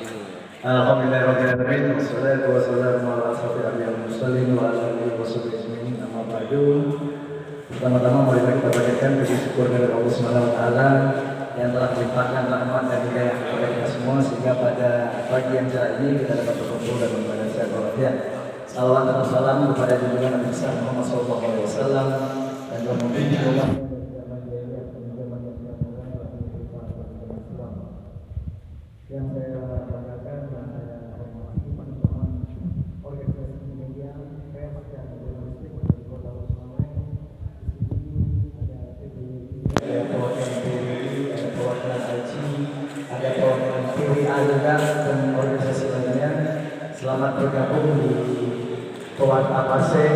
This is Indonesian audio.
Alhamdulillahirrahmanirrahim. Wassalatu wassalamu ala asrofil anbiya'i wal mursalin wa ala alihi washabihi ajmain. Amma ba'du. Pertama-tama marilah kita panjatkan puji syukur kepada Allah Subhanahu wa taala yang telah melimpahkan rahmat dan hidayah kepada kita semua sehingga pada pagi yang cerah ini kita dapat berkumpul dan membaca sehat walafiat. Salawat dan salam kepada junjungan Nabi besar Muhammad sallallahu alaihi wasallam dan kemudian Allah yang saya banggakan dan saya hormati teman-teman organisasi media pers dan jurnalistik di Kota Loksmawe. Di sini ada PBI, ada perwakilan PBI, ada perwakilan AIC, ada perwakilan PWA juga dan organisasi lainnya. Selamat bergabung di Kota Apase